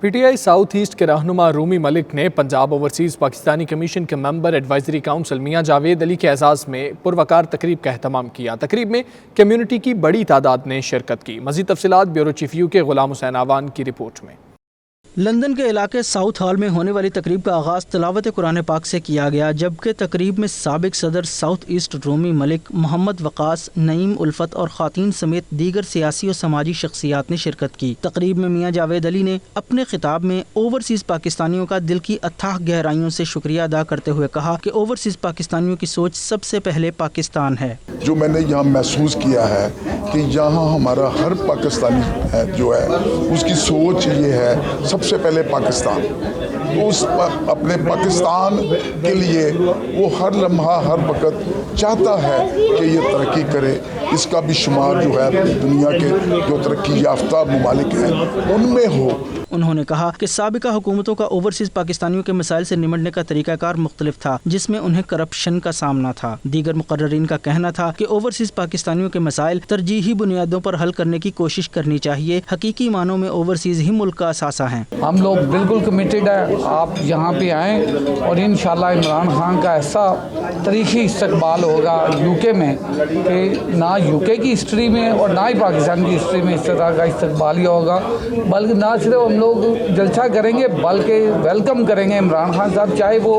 پی T I south east کے رہنما رومی ملک نے پنجاب اوورسیز پاکستانی کمیشن کے ممبر ایڈوائزری کونسل میاں جاوید علی کے اعزاز میں پروقار تقریب کا اہتمام کیا۔ تقریب میں کمیونٹی کی بڑی تعداد نے شرکت کی۔ مزید تفصیلات بیورو چیف یو کے غلام حسین آوان کی رپورٹ میں۔ لندن کے علاقے ساؤتھ ہال میں ہونے والی تقریب کا آغاز تلاوت قرآن پاک سے کیا گیا، جبکہ تقریب میں سابق صدر ساؤتھ ایسٹ رومی ملک، محمد وقاص، نعیم الفت اور خواتین سمیت دیگر سیاسی اور سماجی شخصیات نے شرکت کی۔ تقریب میں میاں جاوید علی نے اپنے خطاب میں اوورسیز پاکستانیوں کا دل کی اتھاہ گہرائیوں سے شکریہ ادا کرتے ہوئے کہا کہ اوورسیز پاکستانیوں کی سوچ سب سے پہلے پاکستان ہے۔ جو میں نے یہاں محسوس کیا ہے کہ یہاں ہمارا ہر پاکستانی جو ہے اس کی سوچ یہ ہے سب سے پہلے پاکستان، اس اپنے پاکستان کے لیے وہ ہر لمحہ ہر وقت چاہتا ہے کہ یہ ترقی کرے۔ اس کا بھی شمار جو ہے دنیا کے جو ترقی یافتہ ممالک ہیں ان میں ہو۔ انہوں نے کہا کہ سابقہ حکومتوں کا اوورسیز پاکستانیوں کے مسائل سے نمٹنے کا طریقہ کار مختلف تھا، جس میں انہیں کرپشن کا سامنا تھا۔ دیگر مقررین کا کہنا تھا کہ اوورسیز پاکستانیوں کے مسائل ترجیحی بنیادوں پر حل کرنے کی کوشش کرنی چاہیے۔ حقیقی معنوں میں اوورسیز ہی ملک کا اثاثہ ہیں۔ ہم لوگ بالکل کمیٹڈ ہیں، آپ یہاں پہ آئیں اور انشاءاللہ عمران خان کا ایسا تاریخی استقبال ہوگا یو کے میں کہ نہ یو کے کی ہسٹری میں اور نہ ہی پاکستان کی ہسٹری میں اس طرح کا استقبال ہی ہوگا، بلکہ نہ صرف ہم لوگ جلسہ کریں گے بلکہ ویلکم کریں گے عمران خان صاحب، چاہے وہ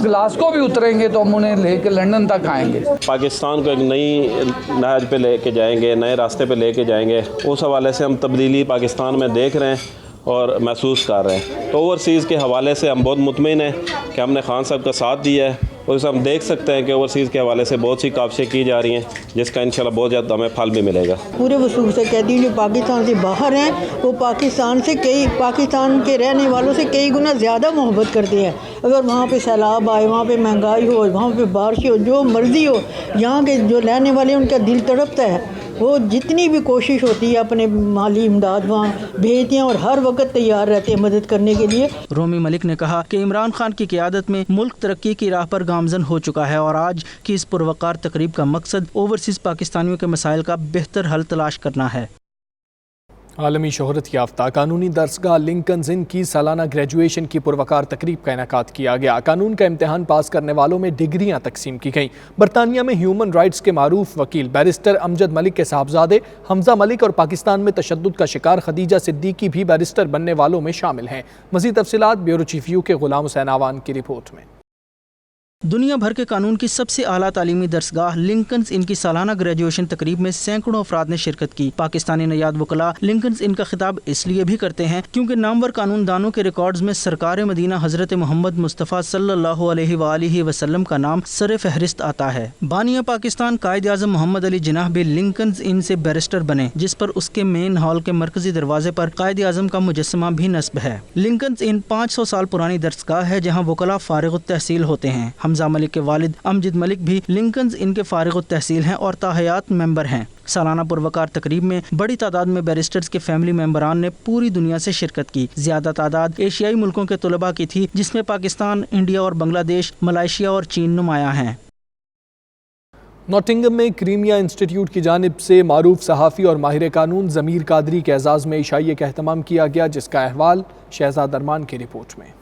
گلاسکو بھی اتریں گے تو ہم انہیں لے کے لندن تک آئیں گے۔ پاکستان کو ایک نئی نہج پہ لے کے جائیں گے، نئے راستے پہ لے کے جائیں گے۔ اس حوالے سے ہم تبدیلی پاکستان میں دیکھ رہے ہیں اور محسوس کر رہے ہیں۔ تو اوورسیز کے حوالے سے ہم بہت مطمئن ہیں کہ ہم نے خان صاحب کا ساتھ دیا ہے، اور اسے ہم دیکھ سکتے ہیں کہ اوورسیز کے حوالے سے بہت سی کاوشیں کی جا رہی ہیں جس کا انشاءاللہ بہت زیادہ ہمیں پھل بھی ملے گا۔ پورے وصول سے کہتی ہوں جو پاکستان سے باہر ہیں وہ پاکستان کے رہنے والوں سے کئی گنا زیادہ محبت کرتے ہیں۔ اگر وہاں پہ سیلاب آئے، وہاں پہ مہنگائی ہو، وہاں پہ بارش ہو، جو مرضی ہو، یہاں کے جو رہنے والے ان کا دل تڑپتا ہے۔ وہ جتنی بھی کوشش ہوتی ہے اپنے مالی امداد وہاں بھیجتے ہیں اور ہر وقت تیار رہتے ہیں مدد کرنے کے لیے۔ رومی ملک نے کہا کہ عمران خان کی قیادت میں ملک ترقی کی راہ پر گامزن ہو چکا ہے اور آج کی اس پروقار تقریب کا مقصد اوورسیز پاکستانیوں کے مسائل کا بہتر حل تلاش کرنا ہے۔ عالمی شہرت یافتہ قانونی درسگاہ لنکنز ان کی سالانہ گریجویشن کی پروقار تقریب کا انعقاد کیا گیا۔ قانون کا امتحان پاس کرنے والوں میں ڈگریاں تقسیم کی گئیں۔ برطانیہ میں ہیومن رائٹس کے معروف وکیل بیرسٹر امجد ملک کے صاحبزادے حمزہ ملک اور پاکستان میں تشدد کا شکار خدیجہ صدیقی بھی بیرسٹر بننے والوں میں شامل ہیں۔ مزید تفصیلات بیورو چیف یو کے غلام حسین آوان کی رپورٹ میں۔ دنیا بھر کے قانون کی سب سے اعلیٰ تعلیمی درسگاہ لنکنز ان کی سالانہ گریجویشن تقریب میں سینکڑوں افراد نے شرکت کی۔ پاکستانی نیاد وکلاء لنکنز ان کا خطاب اس لیے بھی کرتے ہیں کیونکہ نامور قانون دانوں کے ریکارڈز میں سرکار مدینہ حضرت محمد مصطفیٰ صلی اللہ علیہ وآلہ وسلم کا نام سر فہرست آتا ہے۔ بانیہ پاکستان قائد اعظم محمد علی جناح بھی لنکنز ان سے بیرسٹر بنے، جس پر اس کے مین ہال کے مرکزی دروازے پر قائد اعظم کا مجسمہ بھی نصب ہے۔ لنکنز ان 500 سال پرانی درسگاہ ہے جہاں وکلاء فارغ التحصیل ہوتے ہیں۔ حمزہ ملک کے والد امجد ملک بھی لنکنز ان کے فارغ التحصیل ہیں اور تاحیات ممبر ہیں۔ سالانہ پروقار تقریب میں بڑی تعداد میں بیرسٹرز کے فیملی ممبران نے پوری دنیا سے شرکت کی۔ زیادہ تعداد ایشیائی ملکوں کے طلباء کی تھی، جس میں پاکستان، انڈیا اور بنگلہ دیش، ملائیشیا اور چین نمایاں ہیں۔ نوٹنگم میں کریمیا انسٹیٹیوٹ کی جانب سے معروف صحافی اور ماہر قانون ضمیر قادری کے اعزاز میں عشائیے کا اہتمام کیا گیا، جس کا احوال شہزاد ارمان کی رپورٹ میں۔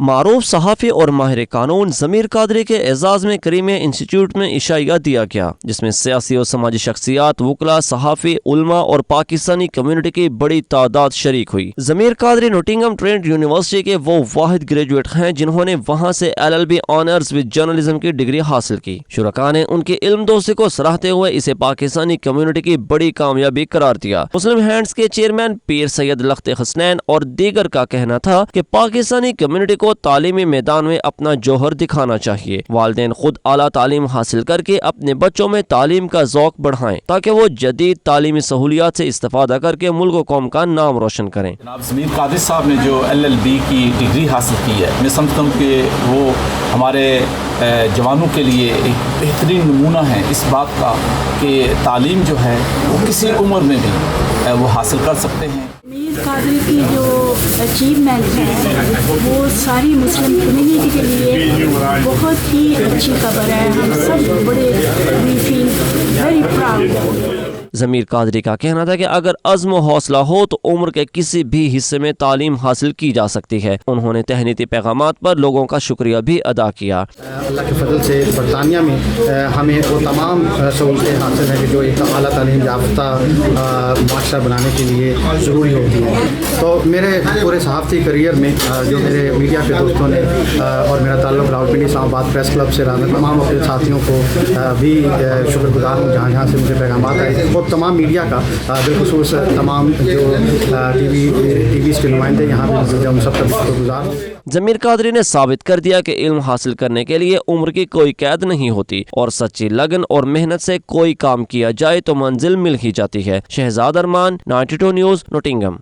معروف صحافی اور ماہر قانون ضمیر قادری کے اعزاز میں کریمیا انسٹیٹیوٹ میں عشائیہ دیا گیا، جس میں سیاسی اور سماجی شخصیات، وکلاء، صحافی، علماء اور پاکستانی کمیونٹی کی بڑی تعداد شریک ہوئی۔ ضمیر قادری نوٹنگم ٹرینٹ یونیورسٹی کے وہ واحد گریجویٹ ہیں جنہوں نے وہاں سے LLB آنرز وتھ جرنلزم کی ڈگری حاصل کی۔ شرکاء نے ان کے علم دوستی کو سراہتے ہوئے اسے پاکستانی کمیونٹی کی بڑی کامیابی قرار دیا۔ مسلم ہینڈز کے چیئرمین پیر سید لخت حسنین اور دیگر کا کہنا تھا کہ پاکستانی کمیونٹی کو تعلیمی میدان میں اپنا جوہر دکھانا چاہیے۔ والدین خود اعلیٰ تعلیم حاصل کر کے اپنے بچوں میں تعلیم کا ذوق بڑھائیں تاکہ وہ جدید تعلیمی سہولیات سے استفادہ کر کے ملک و قوم کا نام روشن کریں۔ جناب ضمیر قادری صاحب نے جو LLB کی ڈگری حاصل کی ہے، میں سمجھتا ہوں کہ وہ ہمارے جوانوں کے لیے ایک بہترین نمونہ ہے اس بات کا کہ تعلیم جو ہے وہ کسی عمر میں بھی وہ حاصل کر سکتے ہیں۔ ضمیر قادری کی جو اچیومنٹ ہے وہ ساری مسلم کمیونٹی کے لیے بہت ہی اچھی خبر ہے۔ ہم سب بڑے وی فیل ویری پراؤڈ۔ ضمیر قادری کا کہنا تھا کہ اگر عزم و حوصلہ ہو تو عمر کے کسی بھی حصے میں تعلیم حاصل کی جا سکتی ہے۔ انہوں نے تہنیتی پیغامات پر لوگوں کا شکریہ بھی ادا کیا۔ اللہ کے فضل سے برطانیہ میں ہمیں وہ تمام سہولتیں حاصل ہیں کہ جو ایک اعلیٰ تعلیم یافتہ معاشرہ بنانے کے لیے ضروری ہوتی ہیں۔ تو میرے پورے صحافتی کریئر میں جو میرے میڈیا کے دوستوں نے اور میرا تعلق راولپنڈی اسلام آباد پریس کلب سے رہا، میں تمام اپنے ساتھیوں کو بھی شکر گزار ہوں جہاں جہاں سے مجھے پیغامات آئے، اور تمام میڈیا کا بالخصوص تمام جو ٹی ویز کے نمائندے یہاں پہ ہم سب کا شکر گزار ہوں۔ ضمیر قادری نے ثابت کر دیا کہ علم حاصل کرنے کے لیے عمر کی کوئی قید نہیں ہوتی اور سچی لگن اور محنت سے کوئی کام کیا جائے تو منزل مل ہی جاتی ہے۔ شہزاد ارمان، 92 نیوز، نوٹنگھم۔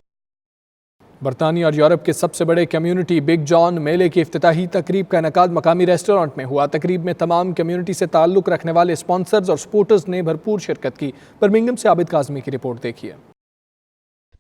برطانیہ اور یورپ کے سب سے بڑے کمیونٹی بگ جان میلے کی افتتاحی تقریب کا انعقاد مقامی ریسٹورانٹ میں ہوا۔ تقریب میں تمام کمیونٹی سے تعلق رکھنے والے اسپانسرز اور سپورٹرز نے بھرپور شرکت کی۔ برمنگھم سے عابد کاظمی کی رپورٹ دیکھیے۔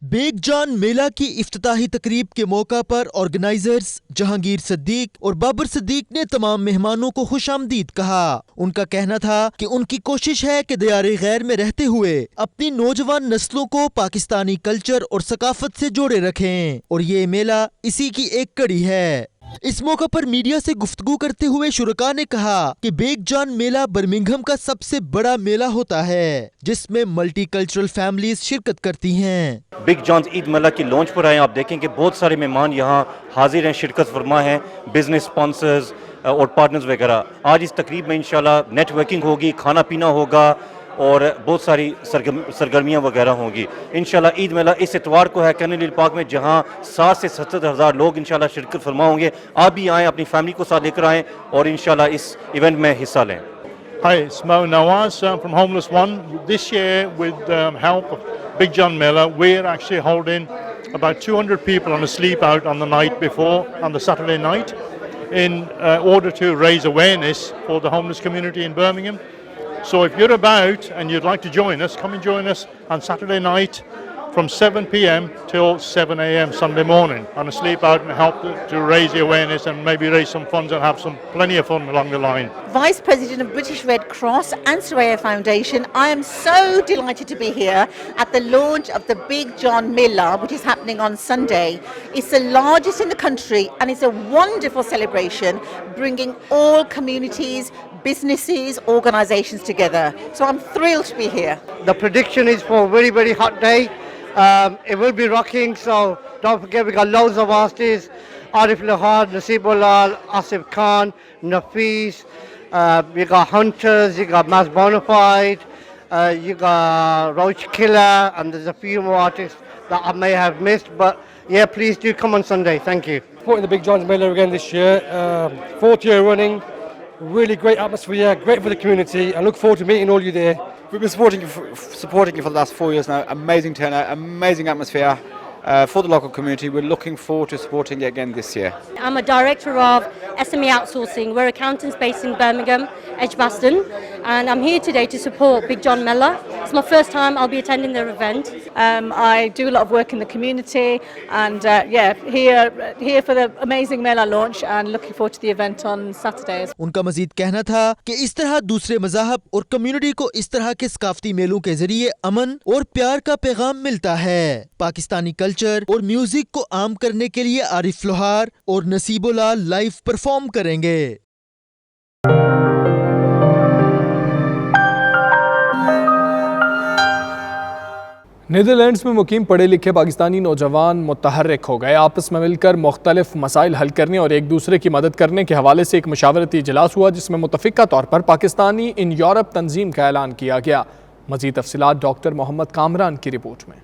بیگ جان میلہ کی افتتاحی تقریب کے موقع پر آرگنائزرز جہانگیر صدیق اور بابر صدیق نے تمام مہمانوں کو خوش آمدید کہا۔ ان کا کہنا تھا کہ ان کی کوشش ہے کہ دیار غیر میں رہتے ہوئے اپنی نوجوان نسلوں کو پاکستانی کلچر اور ثقافت سے جوڑے رکھیں، اور یہ میلہ اسی کی ایک کڑی ہے۔ اس موقع پر میڈیا سے گفتگو کرتے ہوئے شرکاء نے کہا کہ بیگ جان میلہ برمنگھم کا سب سے بڑا میلہ ہوتا ہے جس میں ملٹی کلچرل فیملیز شرکت کرتی ہیں۔ بگ جانز عید میلہ کی لانچ پر آئے، آپ دیکھیں کہ بہت سارے مہمان یہاں حاضر ہیں، شرکت فرما ہیں، بزنس اسپانسرز اور پارٹنرز وغیرہ۔ آج اس تقریب میں انشاءاللہ نیٹ ورکنگ ہوگی، کھانا پینا ہوگا اور بہت ساری سرگرمیاں وغیرہ ہوں گی۔ انشاءاللہ عید میلہ اس اتوار کو ہے کینل ہل پارک میں، جہاں 60 سے 70 ہزار لوگ انشاءاللہ شرکت فرما ہوں گے۔ آپ بھی آئیں، اپنی فیملی کو ساتھ لے کر آئیں اور انشاءاللہ اس ایونٹ میں حصہ لیں۔ Hi, it's Mo Nawaz from Homeless One. This year, with help of Big John Miller, we're actually holding about 200 people on a sleep out on the night before, on the Saturday night, in order to raise awareness for the homeless community in Birmingham. So if you're about and you'd like to join us, come and join us on Saturday night from 7 p.m. till 7 a.m. Sunday morning on a sleep out, and help to raise the awareness and maybe raise some funds and have plenty of fun along the line. Vice President of British Red Cross and Soraya Foundation, I am so delighted to be here at the launch of the Big John Miller, which is happening on Sunday. It's the largest in the country and it's a wonderful celebration bringing all communities, businesses, organisations together. So I'm thrilled to be here. The prediction is for a very, very hot day. It will be rocking, so don't forget we got loads of artists: Arif Lahad, Nasibullah, Asif Khan, Nafis, you got Hunters, you got Mass Bonafide, you got Roach Killer, and there's a few more artists that I may have missed, but yeah, please do come on Sunday. Thank you. Supporting the Big John's Miller again this year, 4th year running. Really great atmosphere, great for the community. I look forward to meeting all you there. We've been supporting you for the last 4 years now. Amazing turnout, amazing atmosphere for the local community. We're looking forward to supporting it again this year. I'm a director of SME Outsourcing. We're accountants based in Birmingham, Edgbaston, and I'm here today to support Big John Miller. It's my first time I'll be attending their event. I do a lot of work in the community, and here for the amazing Mela launch, and looking forward to the event on Saturday. ان کا مزید کہنا تھا کہ اس طرح دوسرے مذاہب اور community کو اس طرح کے ثقافتی میلوں کے ذریعے امن اور پیار کا پیغام ملتا ہے۔ پاکستانی کلچر اور میوزک کو عام کرنے کے لیے عارف لوہار اور نصیب اللہ لائیو پرفارم کریں گے۔ نیدرلینڈز میں مقیم پڑھے لکھے پاکستانی نوجوان متحرک ہو گئے۔ آپس میں مل کر مختلف مسائل حل کرنے اور ایک دوسرے کی مدد کرنے کے حوالے سے ایک مشاورتی اجلاس ہوا، جس میں متفقہ طور پر پاکستانی ان یورپ تنظیم کا اعلان کیا گیا۔ مزید تفصیلات ڈاکٹر محمد کامران کی رپورٹ میں۔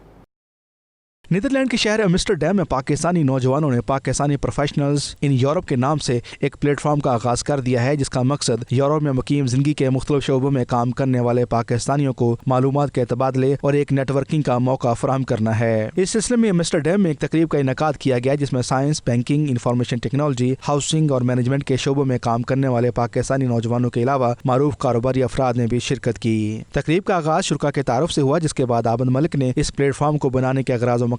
نیدرلینڈ کے شہر ایمسٹرڈیم میں پاکستانی نوجوانوں نے پاکستانی پروفیشنلز ان یورپ کے نام سے ایک پلیٹ فارم کا آغاز کر دیا ہے، جس کا مقصد یورپ میں مقیم زندگی کے مختلف شعبوں میں کام کرنے والے پاکستانیوں کو معلومات کے تبادلے اور ایک نیٹ ورکنگ کا موقع فراہم کرنا ہے۔ اس سلسلے میں ایمسٹرڈیم میں ایک تقریب کا انعقاد کیا گیا، جس میں science, banking, information technology, housing اور مینجمنٹ کے شعبوں میں کام کرنے والے پاکستانی نوجوانوں کے علاوہ معروف کاروباری افراد نے بھی شرکت کی۔ تقریب کا آغاز شرکاء کے تعارف سے ہوا، جس کے بعد عابد ملک نے اس پلیٹ فارم کو بنانے کے اغراض و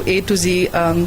A to Z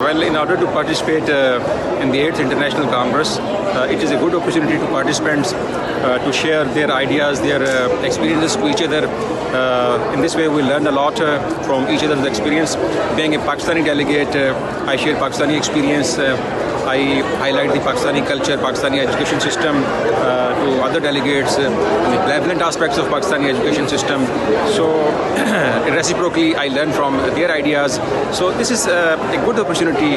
Well, in order to participate in the 8th International Congress, it is a good opportunity to participants to share their ideas, their experiences to each other. In this way, we learn a lot from each other's experience. Being a Pakistani delegate, I share Pakistani experience. I highlight the Pakistani culture, Pakistani education system to other delegates, the prevalent aspects of Pakistani education system. So reciprocally, I learn from their ideas. So this is a good opportunity.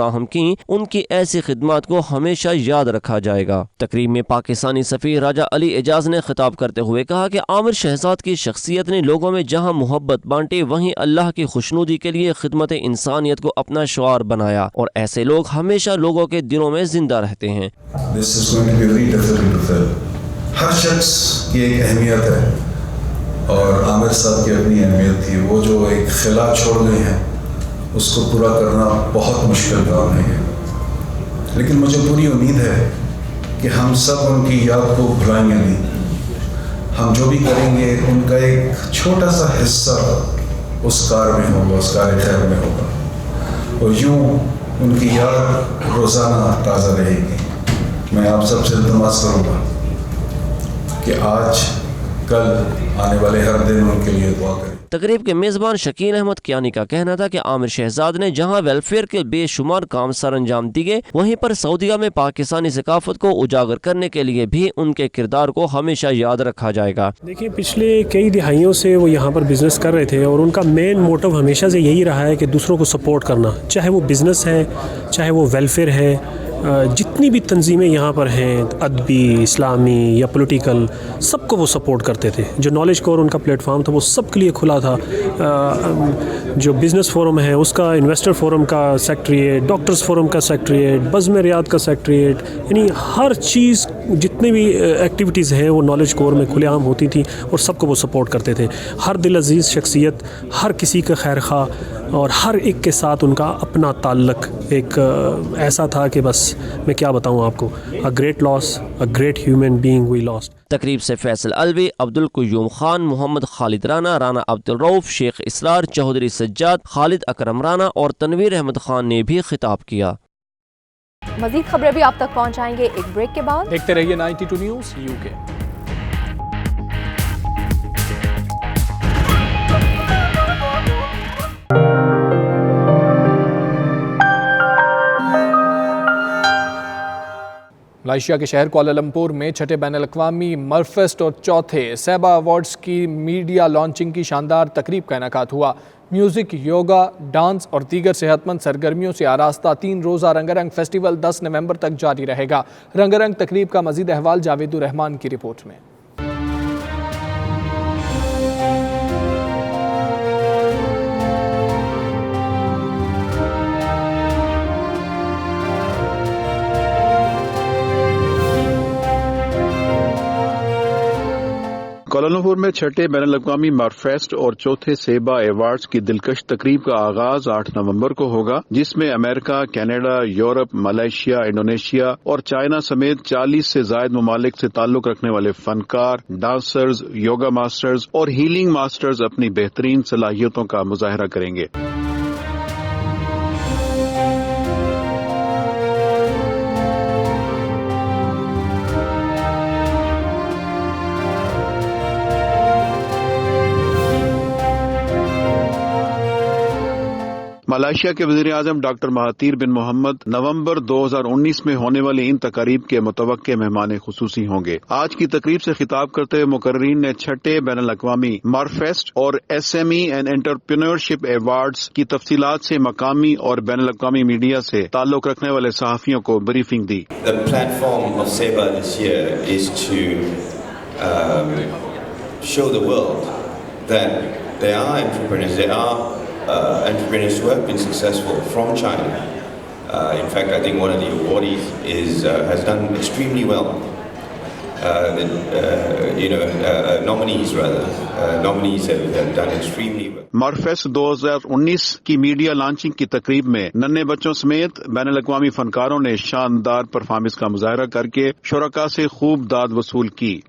فراہم کی، ان کی ایسی خدمات کو ہمیشہ یاد رکھا جائے گا۔ تقریب میں پاکستانی سفیر راجہ علی اعجاز نے خطاب کرتے ہوئے کہا کہ عامر شہزاد کی شخصیت نے لوگوں میں جہاں محبت بانٹی، وہیں اللہ کی خوشنودی کے لیے خدمت انسانیت کو اپنا شعار بنایا، اور ایسے لوگ ہمیشہ لوگوں کے دلوں میں زندہ رہتے ہیں۔ ہر شخص کی ایک اہمیت ہے اور عامر صاحب کی اپنی اہمیت تھی۔ وہ جو ایک خلا چھوڑ گئے ہیں اس کو پورا کرنا بہت مشکل کام ہے، لیکن مجھے پوری امید ہے کہ ہم سب ان کی یاد کو بھلائیں گے نہیں۔ ہم جو بھی کریں گے ان کا ایک چھوٹا سا حصہ اس کار میں ہوگا، اس کار خیر میں ہوگا، اور یوں ان کی یاد روزانہ تازہ رہے گی۔ میں آپ سب سے التماس کروں گا کہ آج کل آنے والے ہر دن ان کے لیے دعا کریں۔ تقریب کے میزبان شکیل احمد کیانی کا کہنا تھا کہ عامر شہزاد نے جہاں ویلفیئر کے بے شمار کام سر انجام دیے، وہیں پر سعودیہ میں پاکستانی ثقافت کو اجاگر کرنے کے لیے بھی ان کے کردار کو ہمیشہ یاد رکھا جائے گا۔ دیکھیں، پچھلے کئی دہائیوں سے وہ یہاں پر بزنس کر رہے تھے، اور ان کا مین موٹو ہمیشہ سے یہی رہا ہے کہ دوسروں کو سپورٹ کرنا، چاہے وہ بزنس ہے، چاہے وہ ویلفیئر ہے۔ جتنی بھی تنظیمیں یہاں پر ہیں، ادبی، اسلامی یا پولیٹیکل، سب کو وہ سپورٹ کرتے تھے۔ جو نالج کور ان کا پلیٹ فارم تھا وہ سب کے لیے کھلا تھا۔ جو بزنس فورم ہے اس کا، انویسٹر فورم کا سیکٹریٹ، ڈاکٹرز فورم کا سیکٹریٹ، بزم ریاض کا سیکٹریٹ، یعنی ہر چیز، جتنی بھی ایکٹیویٹیز ہیں وہ نالج کور میں کھلے عام ہوتی تھی، اور سب کو وہ سپورٹ کرتے تھے۔ ہر دل عزیز شخصیت، ہر کسی کا خیر خواہ، اور ہر ایک کے ساتھ ان کا اپنا تعلق ایک ایسا تھا کہ بس میں کیا بتاؤں آپ کو، a great loss, a great human being we lost۔ تقریب سے فیصل الوی، عبد القیوم خان، محمد خالد رانا، رانا عبد الرؤف، شیخ اسرار، چودھری سجاد، خالد اکرم رانا اور تنویر احمد خان نے بھی خطاب کیا۔ مزید خبریں بھی آپ تک پہنچائیں گے ایک بریک کے بعد۔ دیکھتے رہیے 92 نیوز UK۔ ملائیشیا کے شہر کوالالمپور میں چھٹے بین الاقوامی مرفیسٹ اور چوتھے سیبا ایوارڈز کی میڈیا لانچنگ کی شاندار تقریب کا انعقاد ہوا۔ میوزک، یوگا، ڈانس اور دیگر صحت مند سرگرمیوں سے آراستہ 3 روزہ رنگا رنگ فیسٹیول 10 نومبر تک جاری رہے گا۔ رنگا رنگ تقریب کا مزید احوال جاوید الرحمان کی رپورٹ میں۔ کوالالمپور میں چھٹے بین الاقوامی مارفیسٹ اور چوتھے سیبا ایوارڈز کی دلکش تقریب کا آغاز 8 نومبر کو ہوگا، جس میں امریکہ، کینیڈا، یورپ، ملائیشیا، انڈونیشیا اور چائنا سمیت 40 سے زائد ممالک سے تعلق رکھنے والے فنکار، ڈانسرز، یوگا ماسٹرز اور ہیلنگ ماسٹرز اپنی بہترین صلاحیتوں کا مظاہرہ کریں گے۔ ملائیشیا کے وزیر اعظم ڈاکٹر مہاتیر بن محمد نومبر 2019 میں ہونے والی ان تقاریب کے متوقع مہمان خصوصی ہوں گے۔ آج کی تقریب سے خطاب کرتے ہوئے مقررین نے چھٹے بین الاقوامی مارفیسٹ اور SME اینڈ انٹرپرینورشپ ایوارڈز کی تفصیلات سے مقامی اور بین الاقوامی میڈیا سے تعلق رکھنے والے صحافیوں کو briefing the. The platform of SEBA this year is to show the world that there are entrepreneurs, entrepreneurs who have been successful from China. In fact, I think one of the awardees has done extremely well. Nominees have done extremely well. مارفیسٹ 2019 کی media launching کی تقریب میں ننھے بچوں سمیت بین الاقوامی فنکاروں نے شاندار پرفارمنس کا مظاہرہ کر کے شرکاء سے خوب داد وصول کی۔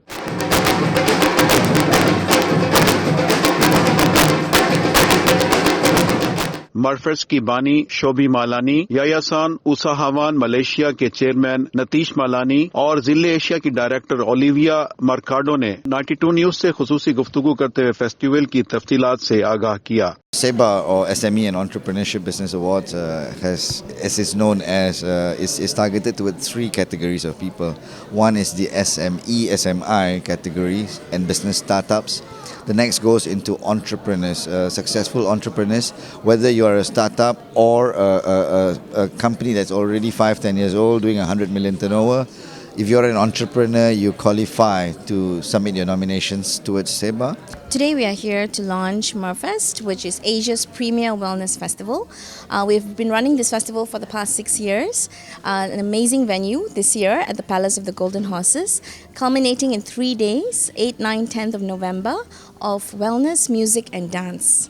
مارفیسٹ کی بانی شوبھی مالانی، یایاسان اوساہاوان ملیشیا کے چیئرمین نتیش مالانی اور ضلع ایشیا کی ڈائریکٹر اولیویا مارکاڈو نے 92 نیوز سے خصوصی گفتگو کرتے ہوئے فیسٹیول کی تفصیلات سے آگاہ کیا۔ SEBA or SME and Entrepreneurship Business Awards as is known as, is targeted with 3 categories of people. One is the SME, SMI categories and business startups. The next goes into entrepreneurs, successful entrepreneurs, whether you are a startup or a company that's already 5-10 years old, doing 100 million turnover. If you're an entrepreneur, you qualify to submit your nominations towards SEBA. Today we are here to launch Murfest, which is Asia's premier wellness festival. We've been running this festival for the past 6 years. An amazing venue this year at the Palace of the Golden Horses, culminating in 3 days, 8, 9, 10th of November, of wellness, music and dance.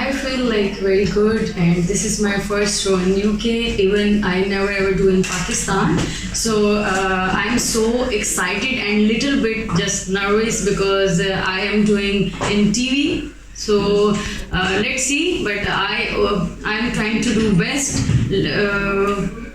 I feel like very good and this is my first show in UK. Even I never ever do in Pakistan. So I'm so excited and little bit just nervous because I am doing in TV. So let's see, but I'm trying to do best.